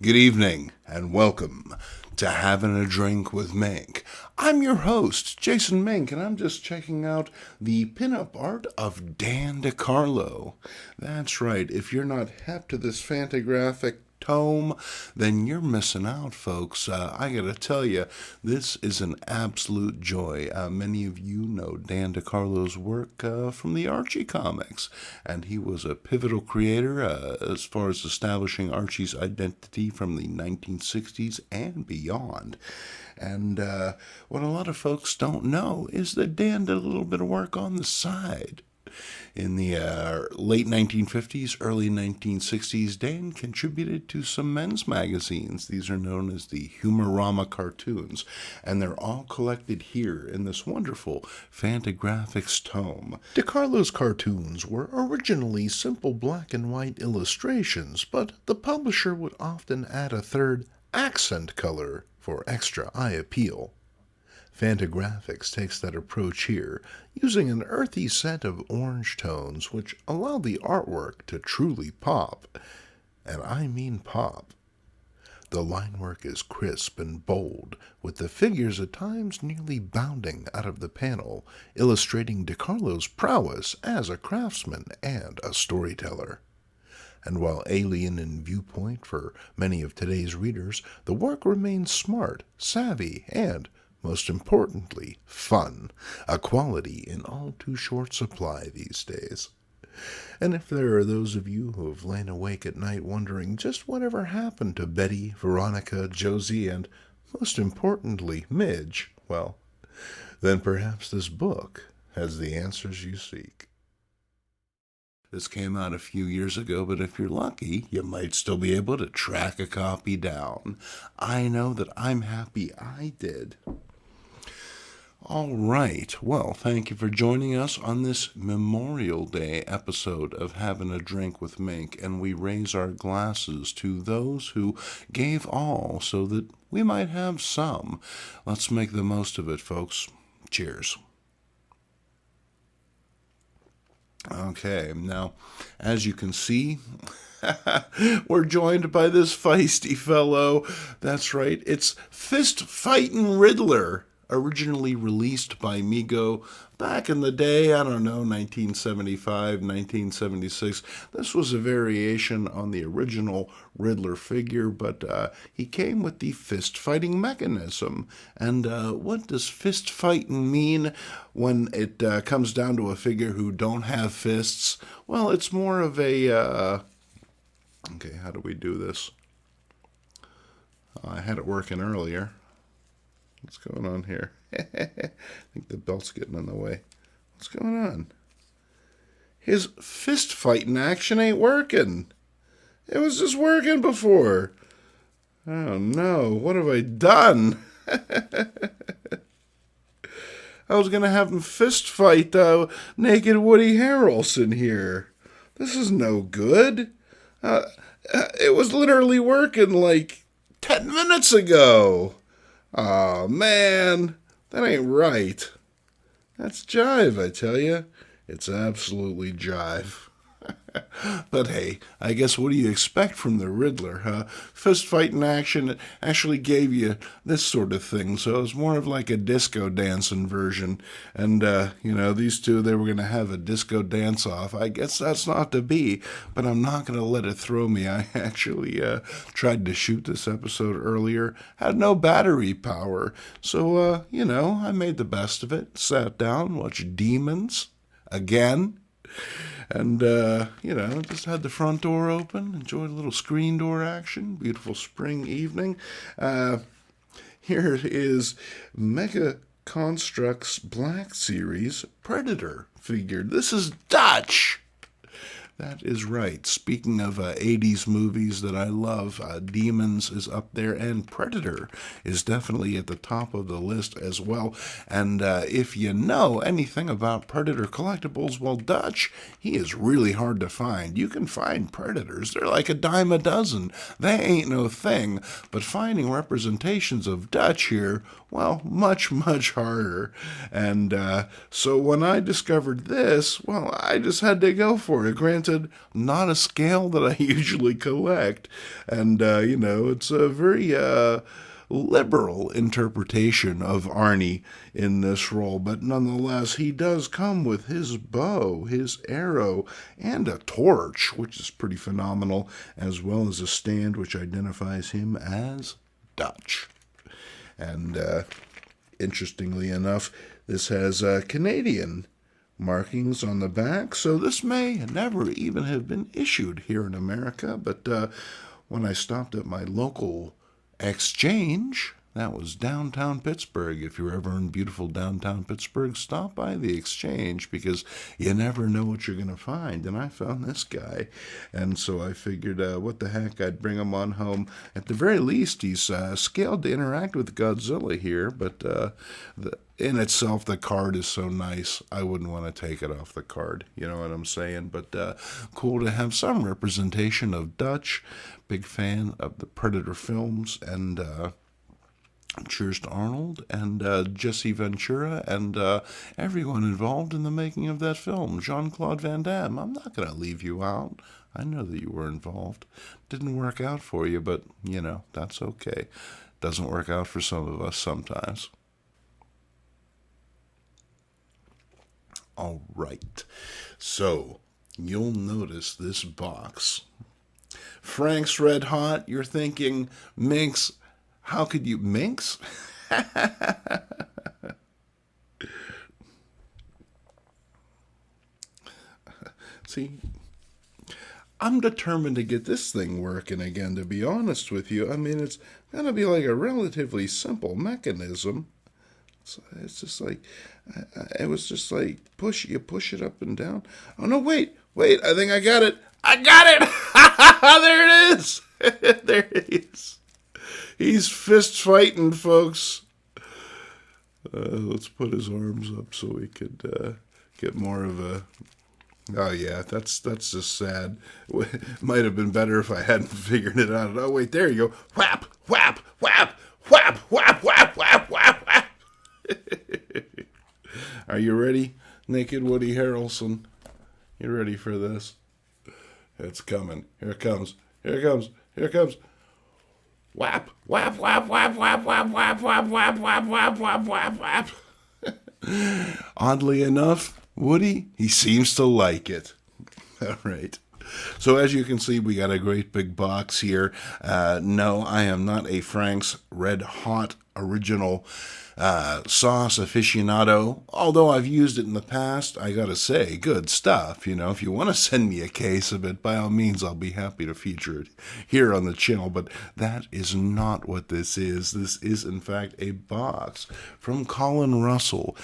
Good evening, and welcome to Having a Drink with Mink. I'm your host, Jason Mink, and I'm just checking out the pinup art of Dan Decarlo. That's right, if you're not hep to this fantagraphic tome, then you're missing out, folks. I gotta tell you, this is an absolute joy. Many of you know Dan Decarlo's work from the Archie comics, and he was a pivotal creator as far as establishing Archie's identity from the 1960s and beyond. And what a lot of folks don't know is that Dan did a little bit of work on the side. In the late 1950s, early 1960s, Dan contributed to some men's magazines. These are known as the Humorama Cartoons, and they're all collected here in this wonderful Fantagraphics tome. Decarlo's cartoons were originally simple black and white illustrations, but the publisher would often add a third accent color for extra eye appeal. Fantagraphics takes that approach here, using an earthy set of orange tones which allow the artwork to truly pop. And I mean pop. The line work is crisp and bold, with the figures at times nearly bounding out of the panel, illustrating Decarlo's prowess as a craftsman and a storyteller. And while alien in viewpoint for many of today's readers, the work remains smart, savvy, and most importantly, fun, a quality in all too short supply these days. And if there are those of you who have lain awake at night wondering just whatever happened to Betty, Veronica, Josie, and, most importantly, Midge, well, then perhaps this book has the answers you seek. This came out a few years ago, but if you're lucky, you might still be able to track a copy down. I know that I'm happy I did. All right. Well, thank you for joining us on this Memorial Day episode of Having a Drink with Mink, and we raise our glasses to those who gave all so that we might have some. Let's make the most of it, folks. Cheers. Okay, now, as you can see, we're joined by this feisty fellow. That's right, it's Fist-Fightin Riddler. Originally released by Mego back in the day, I don't know, 1975, 1976. This was a variation on the original Riddler figure, but he came with the fist-fighting mechanism. And what does fist-fighting mean when it comes down to a figure who don't have fists? Well, it's more of a... Okay, how do we do this? I had it working earlier. What's going on here? I think the belt's getting in the way. What's going on? His fist fighting action ain't working. It was just working before. Oh no, what have I done? I was going to have him fist fight naked Woody Harrelson here. This is no good. It was literally working like 10 minutes ago. Aw, man, that ain't right. That's jive, I tell you. It's absolutely jive. But hey, I guess what do you expect from the Riddler, huh? Fist-fighting action actually gave you this sort of thing, so it was more of like a disco dancing version. And, these two, they were going to have a disco dance-off. I guess that's not to be, but I'm not going to let it throw me. I actually tried to shoot this episode earlier, had no battery power, so, I made the best of it, sat down, watched Demons again. And, just had the front door open, enjoyed a little screen door action, beautiful spring evening. Here is Mega Constructs Black Series Predator figure. This is Dutch. That is right. Speaking of 80s movies that I love, Demons is up there, and Predator is definitely at the top of the list as well. And if you know anything about Predator collectibles, well, Dutch, he is really hard to find. You can find Predators. They're like a dime a dozen. They ain't no thing. But finding representations of Dutch here, well, much, much harder. And so when I discovered this, well, I just had to go for it. Granted, granted, not a scale that I usually collect. And, it's a very liberal interpretation of Arnie in this role, but nonetheless, he does come with his bow, his arrow, and a torch, which is pretty phenomenal, as well as a stand which identifies him as Dutch. And interestingly enough, this has Canadian markings on the back, so this may never even have been issued here in America, but when I stopped at my local exchange, that was downtown Pittsburgh. If you're ever in beautiful downtown Pittsburgh, stop by the exchange, because you never know what you're going to find. And I found this guy, and so I figured, what the heck, I'd bring him on home. At the very least, he's scaled to interact with Godzilla here, but in itself, the card is so nice, I wouldn't want to take it off the card. You know what I'm saying? But cool to have some representation of Dutch. Big fan of the Predator films, and cheers to Arnold and Jesse Ventura and everyone involved in the making of that film. Jean-Claude Van Damme, I'm not going to leave you out. I know that you were involved. Didn't work out for you, but, that's okay. Doesn't work out for some of us sometimes. All right. So, you'll notice this box. Frank's Red Hot, you're thinking, Minks, how could you... Minks? See, I'm determined to get this thing working again, to be honest with you. I mean, it's going to be like a relatively simple mechanism. It's just like, it was just like, you push it up and down. Oh, no, wait, I think I got it. I got it! There it is! There it is. He's fist fighting, folks. Let's put his arms up so we could get more of a... Oh, yeah, that's just sad. Might have been better if I hadn't figured it out. Oh, wait, there you go. Whap, whap, whap, whap, whap, whap, whap, whap, whap. Are you ready, Naked Woody Harrelson? You ready for this? It's coming. Here it comes. Here it comes. Here it comes. Whap, whap, whap, whap, whap, whap, whap, whap, whap, whap, whap, whap, whap, whap. Oddly enough, Woody, he seems to like it. All right. So as you can see, we got a great big box here. No, I am not a Frank's Red Hot original sauce aficionado, although I've used it in the past. I gotta say, good stuff. If you want to send me a case of it, by all means, I'll be happy to feature it here on the channel, but that is not what this is. This is, in fact, a box from Colin Russell.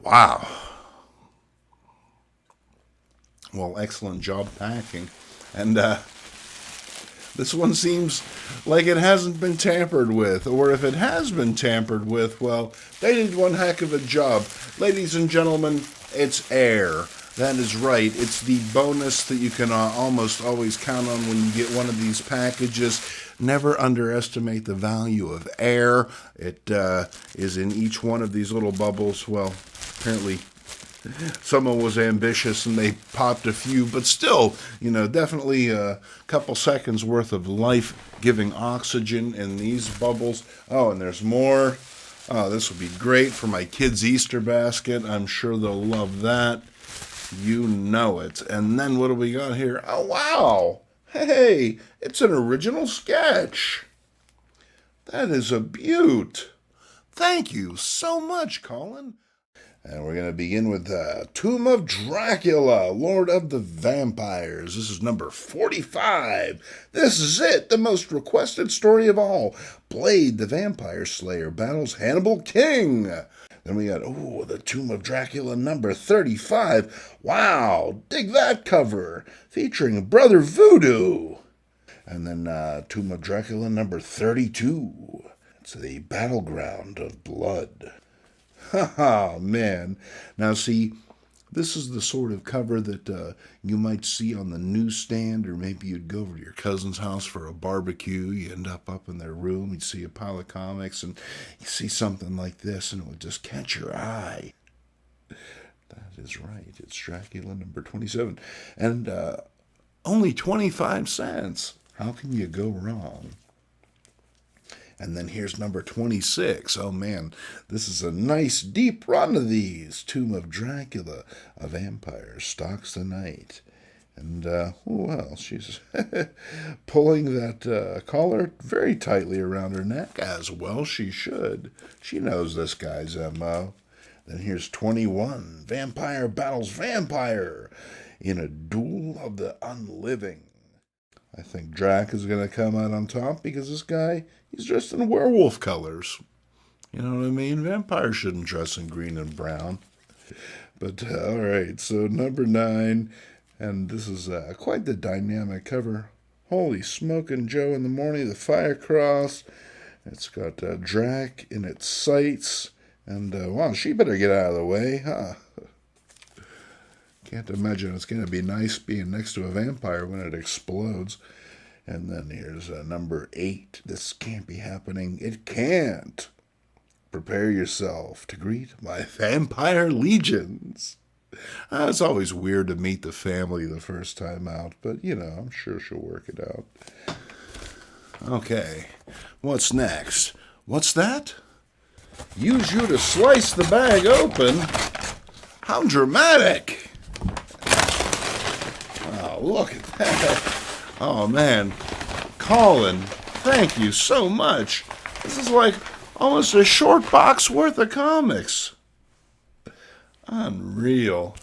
Wow. Well, excellent job packing. And this one seems like it hasn't been tampered with. Or if it has been tampered with, well, they did one heck of a job. Ladies and gentlemen, it's air. That is right. It's the bonus that you can almost always count on when you get one of these packages. Never underestimate the value of air. It is in each one of these little bubbles. Well, apparently someone was ambitious and they popped a few, but still, definitely a couple seconds worth of life-giving oxygen in these bubbles. Oh, and there's more. Oh, this would be great for my kids' Easter basket. I'm sure they'll love that. You know it. And then what do we got here? Oh, wow. Hey, it's an original sketch. That is a beaut. Thank you so much, Colin. And we're going to begin with Tomb of Dracula, Lord of the Vampires. This is number 45. This is it, the most requested story of all. Blade the Vampire Slayer battles Hannibal King. Then we got, the Tomb of Dracula number 35. Wow, dig that cover. Featuring Brother Voodoo. And then Tomb of Dracula number 32. It's the Battleground of Blood. Oh, man. Now, see, This is the sort of cover that you might see on the newsstand, or maybe you'd go over to your cousin's house for a barbecue. You end up in their room, you'd see a pile of comics, and you see something like this, and it would just catch your eye. That is right. It's Dracula number 27. And only 25 cents. How can you go wrong? And then here's number 26. Oh, man, this is a nice deep run of these. Tomb of Dracula, a vampire stalks the night. And, well, she's pulling that collar very tightly around her neck, as well she should. She knows this guy's M.O. Then here's 21. Vampire battles vampire in a duel of the unliving. I think Drac is going to come out on top because this guy, he's dressed in werewolf colors. You know what I mean? Vampires shouldn't dress in green and brown. But, all right, so number 9, and this is quite the dynamic cover. Holy smoking Joe in the morning, the fire cross. It's got Drac in its sights. And, wow, she better get out of the way, huh? Can't imagine it's going to be nice being next to a vampire when it explodes. And then here's number 8. This can't be happening. It can't. Prepare yourself to greet my vampire legions. It's always weird to meet the family the first time out, but, you know, I'm sure she'll work it out. Okay, what's next? What's that? Use you to slice the bag open? How dramatic! Oh, look at that. Oh, man. Colin, thank you so much. This is like almost a short box worth of comics. Unreal.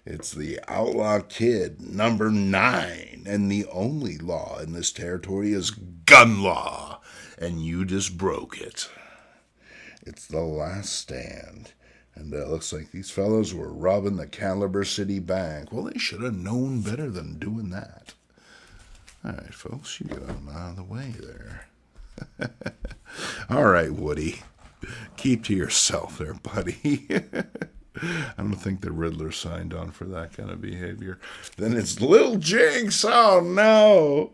It's the Outlaw Kid, number 9, and the only law in this territory is gun law, and you just broke it. It's the last stand. And it looks like these fellows were robbing the Caliber City Bank. Well, they should have known better than doing that. All right, folks, you get them out of the way there. All right, Woody. Keep to yourself there, buddy. I don't think the Riddler signed on for that kind of behavior. Then it's Little Jinx. Oh, no.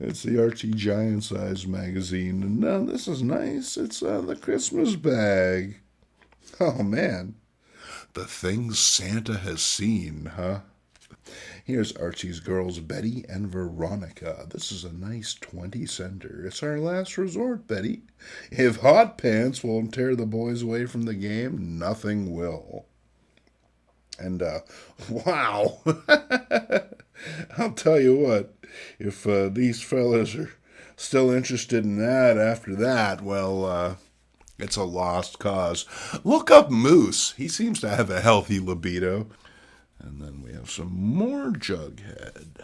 It's the Archie Giant Size magazine. And now this is nice. It's the Christmas bag. Oh, man. The things Santa has seen, huh? Here's Archie's girls, Betty and Veronica. This is a nice 20-center. It's our last resort, Betty. If hot pants won't tear the boys away from the game, nothing will. And, wow. I'll tell you what, if these fellas are still interested in that after that, well, it's a lost cause. Look up Moose. He seems to have a healthy libido. And then we have some more Jughead.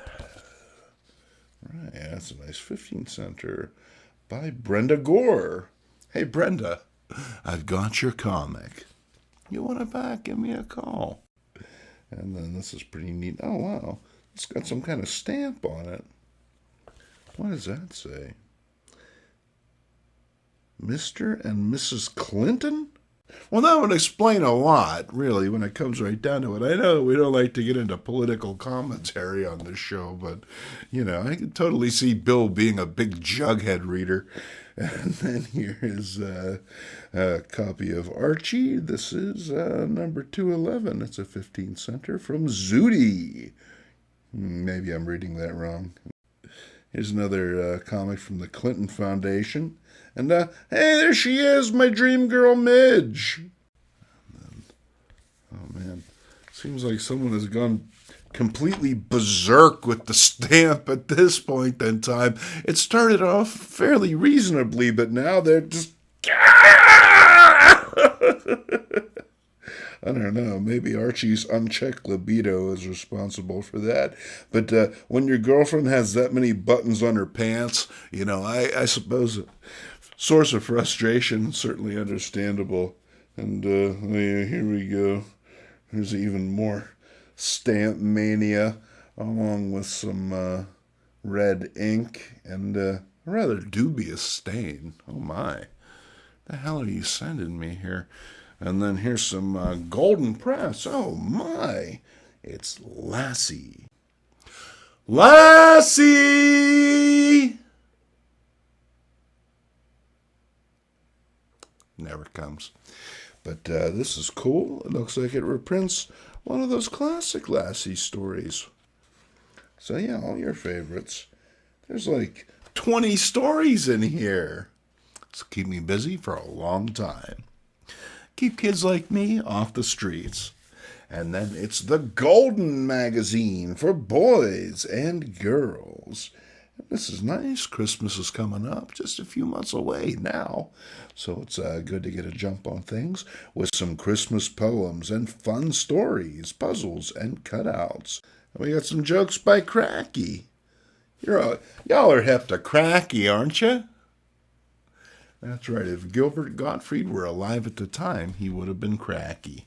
Right, that's a nice 15-center by Brenda Gore. Hey, Brenda, I've got your comic. You want it back? Give me a call. And then this is pretty neat. Oh, wow. It's got some kind of stamp on it. What does that say? Mr. and Mrs. Clinton? Well, that would explain a lot, really, when it comes right down to it. I know we don't like to get into political commentary on this show, but, you know, I can totally see Bill being a big Jughead reader. And then here is a copy of Archie. This is number 211. It's a 15-center from Zooty. Maybe I'm reading that wrong. Here's another comic from the Clinton Foundation. And, hey, there she is, my dream girl, Midge. And then, oh, man. Seems like someone has gone completely berserk with the stamp at this point in time. It started off fairly reasonably, but now they're just... I don't know, maybe Archie's unchecked libido is responsible for that. But when your girlfriend has that many buttons on her pants, you know, I suppose a source of frustration, certainly understandable. And here we go. There's even more stamp mania, along with some red ink and a rather dubious stain. Oh my. The hell are you sending me here? And then here's some golden press. Oh, my. It's Lassie. Lassie! Never comes. But this is cool. It looks like it reprints one of those classic Lassie stories. So, yeah, all your favorites. There's like 20 stories in here. It's keep me busy for a long time. Keep kids like me off the streets. And then it's the Golden Magazine for boys and girls. This is nice. Christmas is coming up, just a few months away now. So it's good to get a jump on things with some Christmas poems and fun stories, puzzles, and cutouts. And we got some jokes by Cracky. Y'all are hip to Cracky, aren't you? That's right. If Gilbert Gottfried were alive at the time, he would have been Cracky.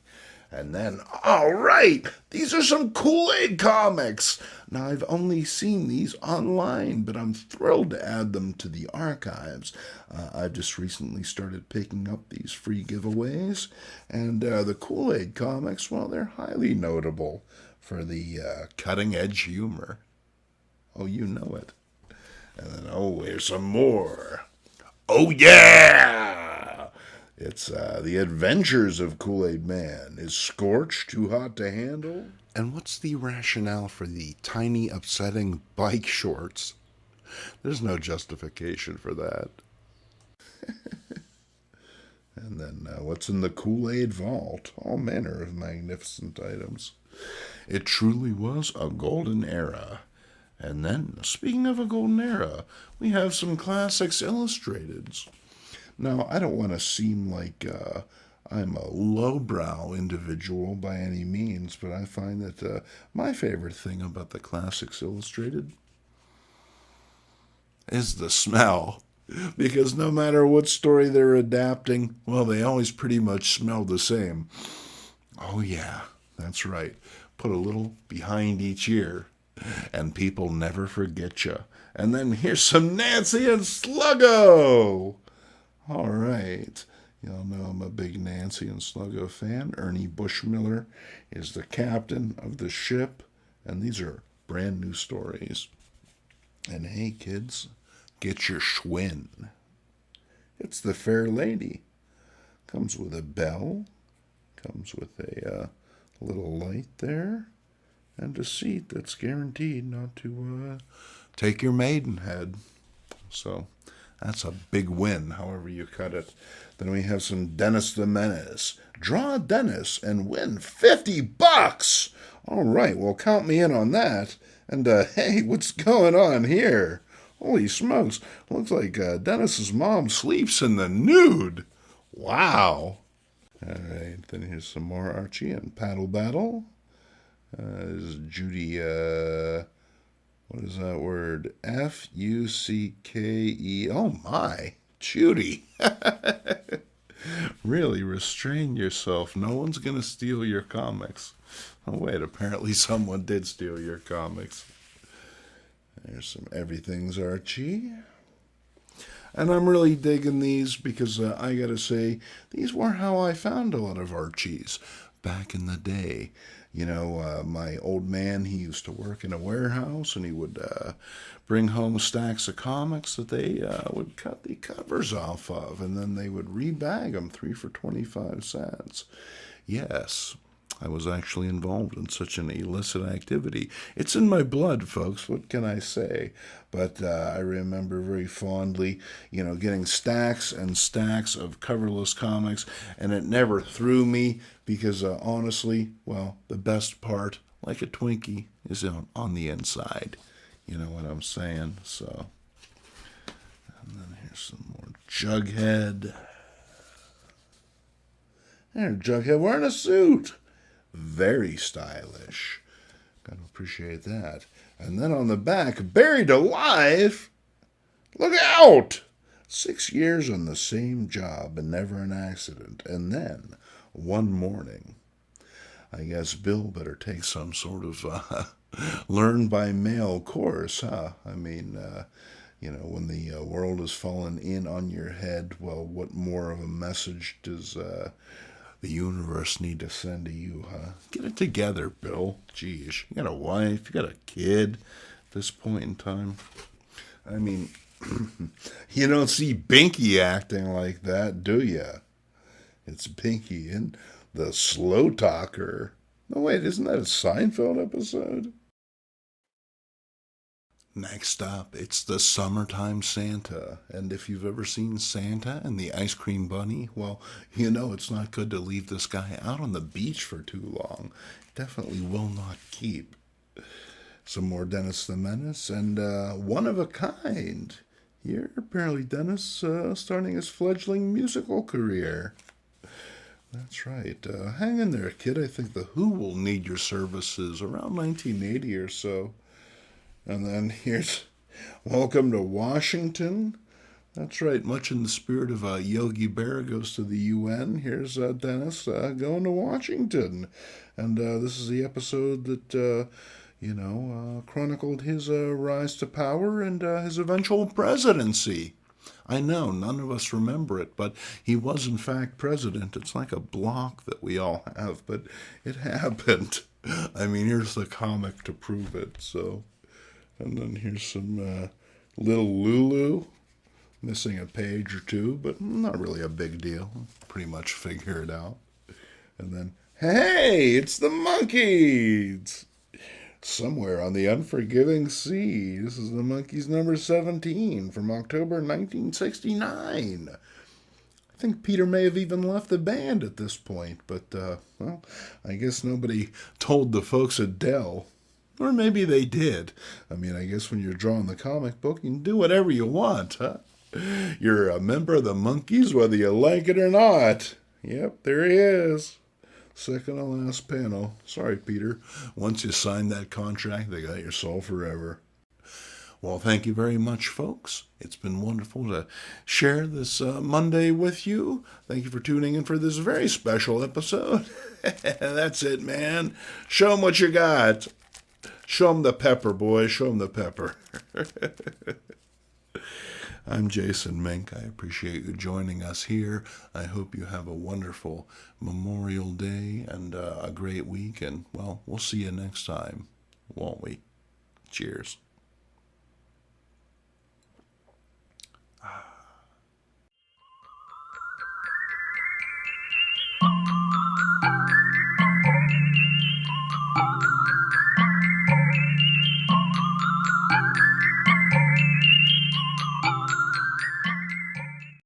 And then, all right, these are some Kool-Aid comics. Now, I've only seen these online, but I'm thrilled to add them to the archives. I just recently started picking up these free giveaways. And the Kool-Aid comics, well, they're highly notable for the cutting-edge humor. Oh, you know it. And then, oh, here's some more. Oh, yeah! It's The Adventures of Kool-Aid Man. Is Scorch too hot to handle? And what's the rationale for the tiny, upsetting bike shorts? There's no justification for that. And then what's in the Kool-Aid vault? All manner of magnificent items. It truly was a golden era. And then, speaking of a golden era, we have some classics illustrated. Now, I don't want to seem like I'm a lowbrow individual by any means, but I find that my favorite thing about the Classics Illustrated is the smell. Because no matter what story they're adapting, well, they always pretty much smell the same. Oh, yeah, that's right. Put a little behind each ear, and people never forget you. And then here's some Nancy and Sluggo. All right. Y'all know I'm a big Nancy and Sluggo fan. Ernie Bushmiller is the captain of the ship, and these are brand new stories. And hey, kids, get your Schwinn. It's the Fair Lady. Comes with a bell, comes with a little light there, and a seat that's guaranteed not to take your maidenhead. So that's a big win, however you cut it. Then we have some Dennis the Menace. Draw Dennis and win $50. All right, well, count me in on that. And hey, what's going on here? Holy smokes, looks like Dennis's mom sleeps in the nude. Wow. All right, then here's some more Archie and Paddle Battle. This is Judy, what is that word? Fucke. Oh, my. Judy. Really, restrain yourself. No one's going to steal your comics. Oh, wait, apparently someone did steal your comics. There's some Everything's Archie. And I'm really digging these because I got to say, these were how I found a lot of Archies back in the day. You know, my old man, he used to work in a warehouse, and he would bring home stacks of comics that they would cut the covers off of, and then they would rebag them 3 for 25 cents. Yes, I was actually involved in such an illicit activity. It's in my blood, folks. What can I say? But I remember very fondly, you know, getting stacks and stacks of coverless comics, and it never threw me because, honestly, well, the best part, like a Twinkie, is on the inside. You know what I'm saying? So, and then here's some more Jughead. There's Jughead wearing a suit. Very stylish. Gotta appreciate that. And then on the back, buried alive. Look out! 6 years on the same job and never an accident. And then, one morning, I guess Bill better take some sort of learn by mail course, huh? I mean, you know, when the world has fallen in on your head, well, what more of a message does the universe need to send to you, huh? Get it together, Bill. Geez, you got a wife, you got a kid at this point in time. I mean, you don't see Binky acting like that, do ya? It's Binky and the Slow Talker. No, wait, isn't that a Seinfeld episode? Next up, it's the Summertime Santa. And if you've ever seen Santa and the Ice Cream Bunny, well, you know it's not good to leave this guy out on the beach for too long. Definitely will not keep. Some more Dennis the Menace and One of a Kind. Here, apparently Dennis starting his fledgling musical career. That's right. Hang in there, kid. I think The Who will need your services around 1980 or so. And then here's Welcome to Washington. That's right. Much in the spirit of Yogi Berra goes to the UN. Here's Dennis going to Washington. And this is the episode that, chronicled his rise to power and his eventual presidency. I know, none of us remember it, but he was in fact president. It's like a block that we all have, but it happened. I mean, here's the comic to prove it, so. And then here's some little Lulu, missing a page or two, but not really a big deal. Pretty much figure it out. And then, hey, it's the monkeys! Somewhere on the unforgiving sea. This is the Monkees number 17 from October 1969. I think Peter may have even left the band at this point, but, well, I guess nobody told the folks at Dell. Or maybe they did. I mean, I guess when you're drawing the comic book, you can do whatever you want, huh? You're a member of the Monkees whether you like it or not. Yep, there he is. Second to last panel. Sorry, Peter. Once you sign that contract, they got your soul forever. Well, thank you very much, folks. It's been wonderful to share this Monday with you. Thank you for tuning in for this very special episode. That's it, man. Show them what you got. Show them the pepper, boys. Show them the pepper. I'm Jason Mink. I appreciate you joining us here. I hope you have a wonderful Memorial Day and a great week. And, well, we'll see you next time, won't we? Cheers.